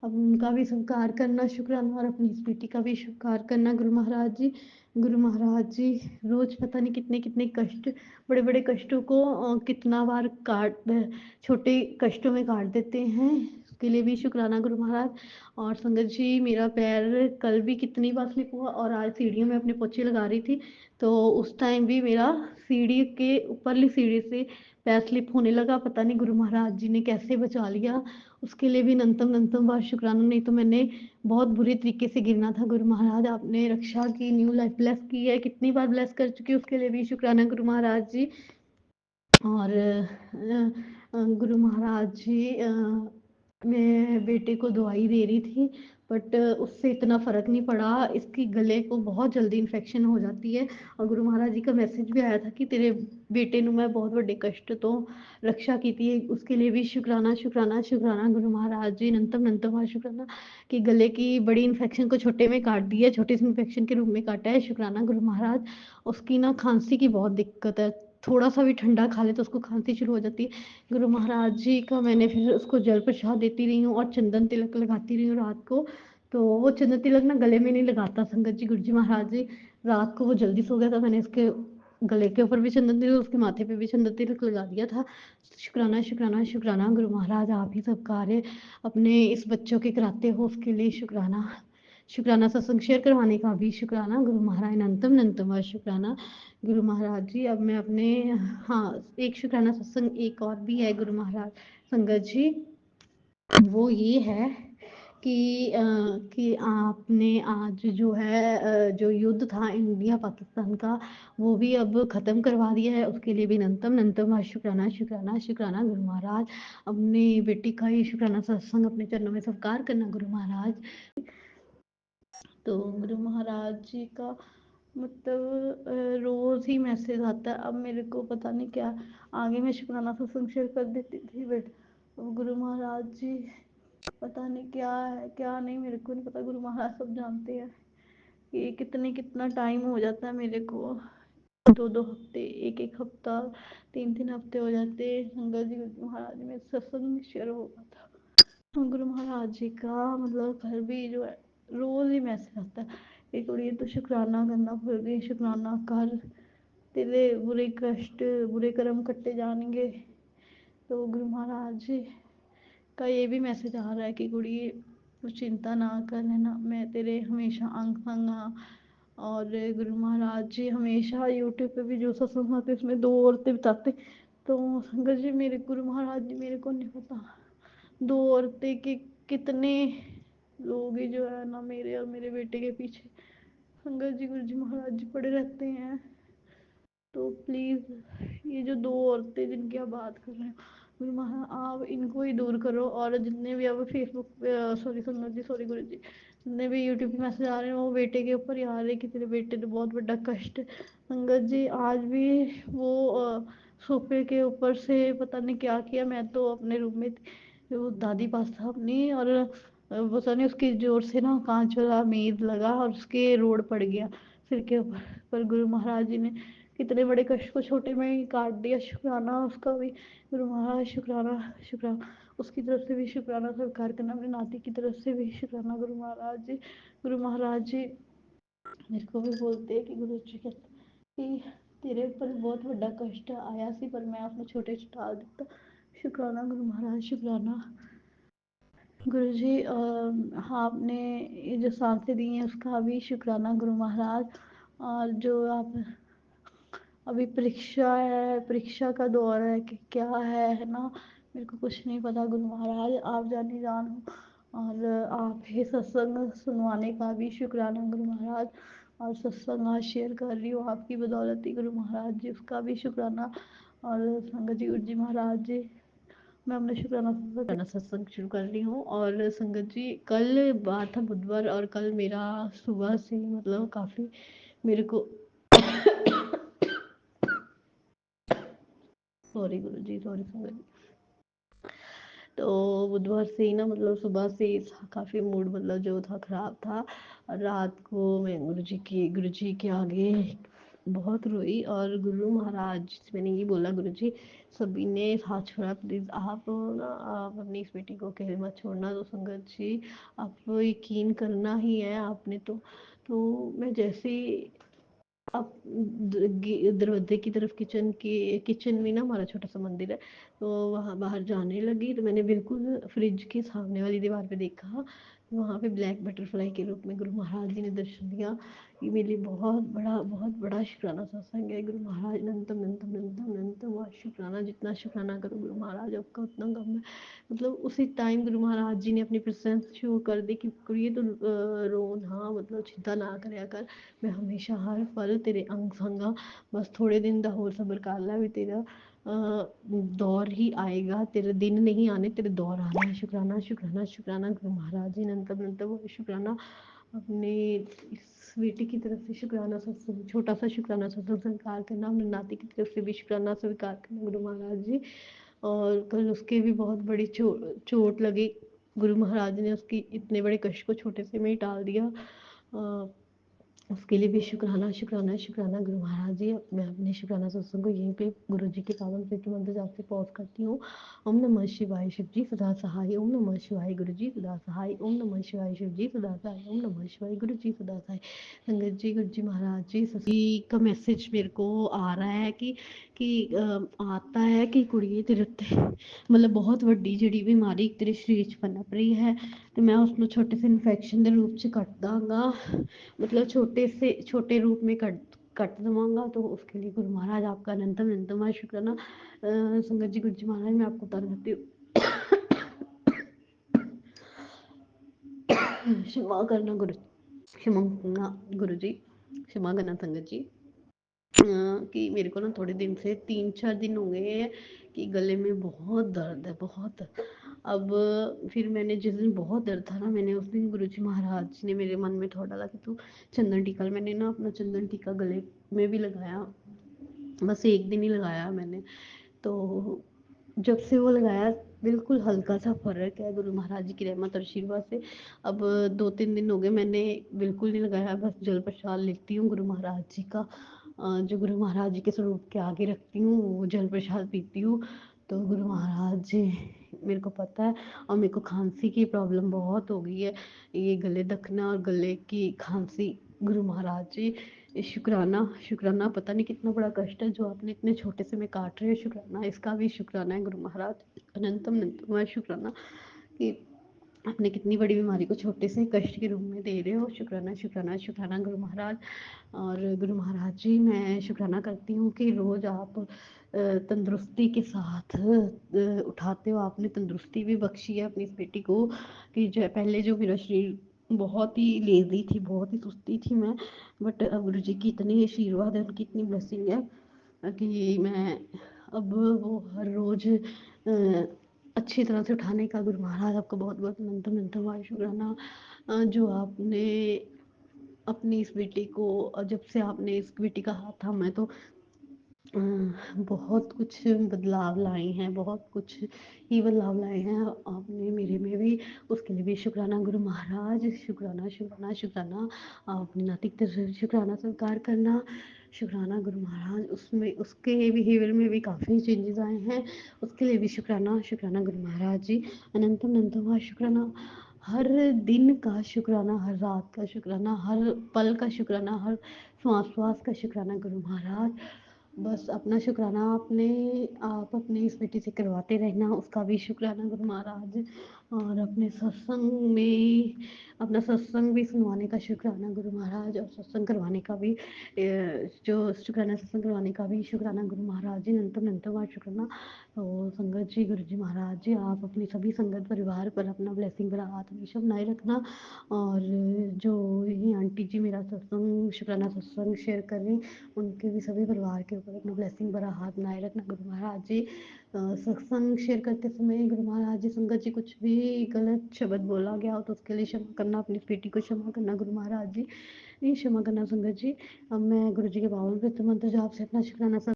अब उनका भी स्वीकार करना शुक्राना और अपनी इस बेटी का भी स्वीकार करना गुरु महाराज जी। गुरु महाराज जी रोज पता नहीं कितने कितने कष्ट, बड़े बड़े कष्टों को कितना बार छोटे कष्टों में काट देते हैं, उसके लिए भी शुक्राना गुरु महाराज। और संगत जी मेरा पैर कल भी कितनी बार स्लिप हुआ, और आज सीढ़ियों में अपने पोछे लगा रही थी तो उस टाइम भी मेरा सीढ़ी के ऊपरली सीढ़ी से पैर स्लिप होने लगा। पता नहीं गुरु महाराज जी ने कैसे बचा लिया, उसके लिए भी नंतम नंतम बार शुक्राना, नहीं तो मैंने बहुत बुरे तरीके से गिरना था। गुरु महाराज आपने रक्षा की, न्यू लाइफ ब्लेस की है, कितनी बार ब्लेस कर चुकी हूँ, उसके लिए भी शुक्राना गुरु महाराज जी। और गुरु महाराज जी मैं बेटे को दवाई दे रही थी बट उससे इतना फ़र्क नहीं पड़ा, इसकी गले को बहुत जल्दी इन्फेक्शन हो जाती है। और गुरु महाराज जी का मैसेज भी आया था कि तेरे बेटे ਨੂੰ मैं बहुत बड़े कष्ट तो रक्षा की थी, उसके लिए भी शुक्राना शुक्राना शुक्राना गुरु महाराज जी। नंतम नंतम शुक्राना कि गले की बड़ी इन्फेक्शन को छोटे में काट दिया, छोटे से इन्फेक्शन के रूप में काटा है। शुक्राना गुरु महाराज। उसकी ना खांसी की बहुत दिक्कत है, थोड़ा सा भी ठंडा खा ले तो उसको खांसी शुरू हो जाती है। गुरु महाराज जी का मैंने फिर उसको जल प्रसाद देती रही हूँ और चंदन तिलक लगाती रही हूँ रात को। तो वो चंदन तिलक ना गले में नहीं लगाता संगत जी। गुरु जी महाराज जी रात को वो जल्दी सो गया था, मैंने इसके गले के ऊपर भी चंदन तिलक, उसके माथे पे भी चंदन तिलक लगा दिया था। शुक्राना शुक्राना शुक्राना गुरु महाराज, आप ही सब कार्य अपने इस बच्चों के कराते हो, उसके लिए शुक्राना शुक्राना। सत्संग शेयर करवाने का भी शुक्राना गुरु महाराज। नंतम नंतम शुक्राना गुरु महाराज जी। अब मैं अपने, हाँ एक शुक्राना सत्संग एक और भी है गुरु महाराज संगत जी, वो ये है कि आपने आज जो है जो युद्ध था इंडिया पाकिस्तान का वो भी अब ख़त्म करवा दिया है, उसके लिए भी नंतम नंतम शुक्राना शुक्राना शुक्राना गुरु महाराज। अपनी बेटी का ही शुक्राना सत्संग अपने चरणों में स्वीकार करना गुरु महाराज। तो गुरु महाराज जी का मतलब रोज़ ही मैसेज आता है। अब मेरे को पता नहीं क्या, आगे मैं शुक्राना सत्संग शेयर कर देती थी बट गुरु महाराज जी पता नहीं क्या है क्या नहीं, मेरे को नहीं पता, गुरु महाराज सब जानते हैं कि कितना टाइम हो जाता है मेरे को। 2-2 हफ्ते, एक हफ्ता, 3-3 हफ्ते हो जाते संगत जी। गुरु महाराज में सत्संग शेयर होगा था, गुरु महाराज जी का मतलब घर भी जो है रोज़ ही मैसेज आता है एक उड़िए तो शुक्राना करना भूल गई, शुक्राना कर, तेरे बुरे कष्ट बुरे कर्म कट्टे जाएंगे। तो गुरु महाराज जी का ये भी मैसेज आ रहा है कि कुड़िए कुछ चिंता ना कर, है ना, मैं तेरे हमेशा अंग संग हाँ। और गुरु महाराज जी हमेशा यूट्यूब पे भी जो सत्संग आते उसमें 2 औरतें बताते, तो संगत जी मेरे गुरु महाराज जी मेरे को नहीं पता 2 औरतें के कितने लोग ही जो है ना मेरे और मेरे बेटे के पीछे संगत जी गुरु जी महाराज जी पड़े रहते हैं। तो प्लीज़ ये जो 2 औरतें जिनकी आप बात कर रहे हो गुरु महाराज आप इनको ही दूर करो। और जितने भी अब फेसबुक सॉरी संगत जी, सॉरी गुरु जी, जितने भी यूट्यूब पे मैसेज आ रहे हैं वो बेटे के ऊपर ही आ रहे हैं कि तेरे बेटे ने बहुत बड़ा कष्ट। संगत जी आज भी वो सोफे के ऊपर से पता नहीं क्या किया, मैं तो अपने रूम में थी, वो दादी पास था अपनी, और पता नहीं उसकी जोर से ना कांच वाला मेज लगा और उसके रोड पड़ गया सिर के ऊपर। पर गुरु महाराज जी ने कितने बड़े कष्ट को छोटे में ही काट दिया। शुक्राना उसका भी गुरु महाराज, शुक्राना शुक्राना उसकी तरफ से भी शुक्राना स्वीकार करना, अपने नाती की तरफ से भी शुक्राना गुरु महाराज जी। गुरु महाराज जी मेरे को भी बोलते हैं कि गुरु जी कहते कि तेरे ऊपर बहुत बड़ा कष्ट आया सी पर मैं अपने छोटे च टाल दिता। शुक्राना गुरु महाराज, शुक्राना गुरु जी। हाँ आपने ये जो सांसें दी हैं उसका भी शुक्राना गुरु महाराज। और जो आप अभी परीक्षा है, परीक्षा का दौर है कि क्या है ना, मेरे को कुछ नहीं पता गुरु महाराज, आप जानी जान हो। और आप ही सत्संग सुनवाने का भी शुक्राना गुरु महाराज। और सत्संग आज शेयर कर रही हूँ आपकी बदौलती गुरु महाराज जी, उसका भी शुक्राना। और संगत जी गुरु जी महाराज जी मैं अपने शुक्राना सत्संग शुरू कर रही हूँ। और संगत जी कल बात था बुधवार, और कल मेरा सुबह से मतलब काफ़ी मेरे को सॉरी गुरु जी, सॉरी संगत जी। तो बुधवार से ही ना मतलब सुबह से काफ़ी मूड मतलब जो था ख़राब था। रात को मैं गुरु जी के आगे बहुत रोई और गुरु महाराज से मैंने ये बोला, गुरु जी सभी ने हाथ छोड़ा, प्लीज़ आप ना आप अपनी इस बेटी को अकेले मत छोड़ना। तो संगत जी आप यकीन करना ही है आपने। तो मैं जैसे अब दरवाजे की तरफ किचन में ना हमारा छोटा सा मंदिर है, तो वहाँ बाहर जाने लगी तो मैंने बिल्कुल फ्रिज के सामने वाली दीवार पे देखा, वहाँ पे ब्लैक बटरफ्लाई के रूप में गुरु महाराज जी ने दर्शन दिया। ये मेरे लिए बहुत बड़ा शुक्राना सत्संग है। गुरु महाराज अनंतम अनंतम अनंतम अनंतम वह शुक्राना, जितना शुक्राना करो गुरु महाराज आपका उतना कम है। मतलब उसी टाइम गुरु महाराज जी ने अपनी प्रेजेंस शो कर दी कि ये तो रो ना, मतलब चिंता ना करया कर, मैं हमेशा हर पल तेरे अंग संग हाँ। बस थोड़े दिन दा होर सबर कर लै, भी तेरा दौर ही आएगा, तेरे दिन नहीं आने, तेरे दौर आने हैं। शुक्राना शुक्राना शुक्राना गुरु महाराज जी अनंतम अनंतम शुक्राना। अपने इस बेटी की तरफ से शुक्राना सत्संग, छोटा सा शुक्राना सत्संग स्वीकार करना, अपने नाती की तरफ से भी शुक्राना स्वीकार करना गुरु महाराज जी। और कल उसके भी बहुत बड़ी चोट लगी, गुरु महाराज ने उसकी इतने बड़े कष्ट को छोटे से में ही टाल दिया। उसके लिए भी शुक्राना शुक्राना शुक्राना गुरु महाराज जी। मैं अपने शुक्राना सत्संग को यहीं पे गुरु जी के पावन पवित्र मंत्र जाप से पॉज करती हूँ। ओम नमः शिवाय शिव जी सदा सहाय, ओम नमः शिवाय गुरु जी सदा सहाय, ओम नमः शिवाय शिव जी सदा सहाय, ओम नमः शिवाय गुरु जी सदा सहाय। संगत जी गुरु जी महाराज जी सभी का मैसेज मेरे को आ रहा है आता है कि कुड़िए तेरे उत्ते मतलब बहुत ਵੱਡੀ ਜਿਹੜੀ ਬਿਮਾਰੀ ਤੇਰੇ ਸਰੀਰ 'ਚ ਪਨਪ ਰਹੀ ਹੈ, ਤੇ मैं उसमें छोटे से इन्फेक्शन के रूप च कट दांगा, मतलब छोटे रूप में कट दवांगा। तो उसके लिए गुरु महाराज आपका अनंतम अनंतम शुक्राना। संगत जी गुरु जी महाराज मैं आपको बता देती हूँ, क्षमा करना गुरु, क्षमा करना गुरु जी, क्षमा करना संगत जी। कि मेरे को ना थोड़े दिन से 3-4 दिन हो गए हैं कि गले में बहुत दर्द है, बहुत। अब फिर मैंने जिस दिन बहुत दर्द था ना, मैंने उस दिन गुरुजी महाराज ने मेरे मन में थोड़ा डाला कि तू चंदन टीका, मैंने ना अपना चंदन टीका गले में भी लगाया, बस एक दिन ही लगाया मैंने। तो जब से वो लगाया बिल्कुल हल्का सा फ़र्क है गुरु महाराज जी की रहमत और आशीर्वाद से। अब 2-3 दिन हो गए मैंने बिल्कुल नहीं लगाया, बस जल प्रसाद लेती हूँ गुरु महाराज जी का, जो गुरु महाराज जी के स्वरूप के आगे रखती हूँ, वो जल प्रसाद पीती हूँ। तो गुरु महाराज जी मेरे को पता है। और मेरे को खांसी की प्रॉब्लम बहुत हो गई है, ये गले दखना और गले की खांसी। गुरु महाराज जी शुक्राना शुक्राना, पता नहीं कितना बड़ा कष्ट है जो आपने इतने छोटे से में काट रहे हो। शुक्राना, इसका भी शुक्राना है गुरु महाराज, अनंतम अनंतम शुक्राना कि आपने कितनी बड़ी बीमारी को छोटे से कष्ट के रूप में दे रहे हो। शुक्राना शुक्राना शुक्राना गुरु महाराज। और गुरु महाराज जी मैं शुक्राना करती हूँ कि रोज़ आप तंदुरुस्ती के साथ उठाते हो, आपने तंदुरुस्ती भी बख्शी है अपनी इस बेटी को। कि जो पहले जो मेरा शरीर बहुत ही लेज़ी थी, बहुत ही सुस्ती थी मैं, बट अब गुरु जी की इतनी आशीर्वाद है, उनकी इतनी ब्लेसिंग है कि मैं अब वो हर रोज़ अच्छी तरह से उठाने का गुरु महाराज आपका बहुत बहुत अनंतम अनंतम शुक्राना। जो आपने अपनी इस बेटी को, जब से आपने इस बेटी का हाथ थामा है तो बहुत कुछ बदलाव लाए हैं, बहुत कुछ ही बदलाव लाए हैं आपने मेरे में भी। उसके लिए भी शुक्राना गुरु महाराज, शुक्राना शुक्राना शुक्राना। आप अपनी नाती की तरफ से शुक्राना स्वीकार करना। शुक्राना गुरु महाराज, उसमें उसके बिहेवियर में भी काफ़ी चेंजेस आए हैं, उसके लिए भी शुक्राना शुक्राना गुरु महाराज जी। अनंतम अनंतम शुक्राना, हर दिन का शुक्राना, हर रात का शुक्राना, हर पल का शुक्राना, हर श्वास श्वास का शुक्राना गुरु महाराज। बस अपना शुक्राना आप अपने इस बेटी से करवाते रहना, उसका भी शुक्राना गुरु महाराज। और अपने सत्संग में अपना सत्संग भी सुनवाने का शुक्राना गुरु महाराज, और सत्संग करवाने का भी जो शुक्राना सत्संग करवाने का भी शुक्राना गुरु महाराज जी। अनंतम अनंतम शुक्राना। तो संगत जी गुरु जी महाराज जी आप अपनी सभी संगत परिवार पर अपना ब्लेसिंग भरा हाथ हमेशा बनाए रखना। और जो ये आंटी जी मेरा सत्संग शुक्राना सत्संग शेयर कर रही, उनके भी सभी परिवार के ऊपर अपना ब्लेसिंग भरा हाथ बनाए रखना गुरु महाराज जी। सत्संग शेयर करते समय गुरु महाराज जी संगत जी कुछ भी गलत शब्द बोला गया हो तो उसके लिए क्षमा करना, अपनी बेटी को क्षमा करना गुरु महाराज जी, नहीं क्षमा करना संगत जी। अब मैं गुरु जी के पावन पवित्र मंत्र जाप से अपना शुक्राना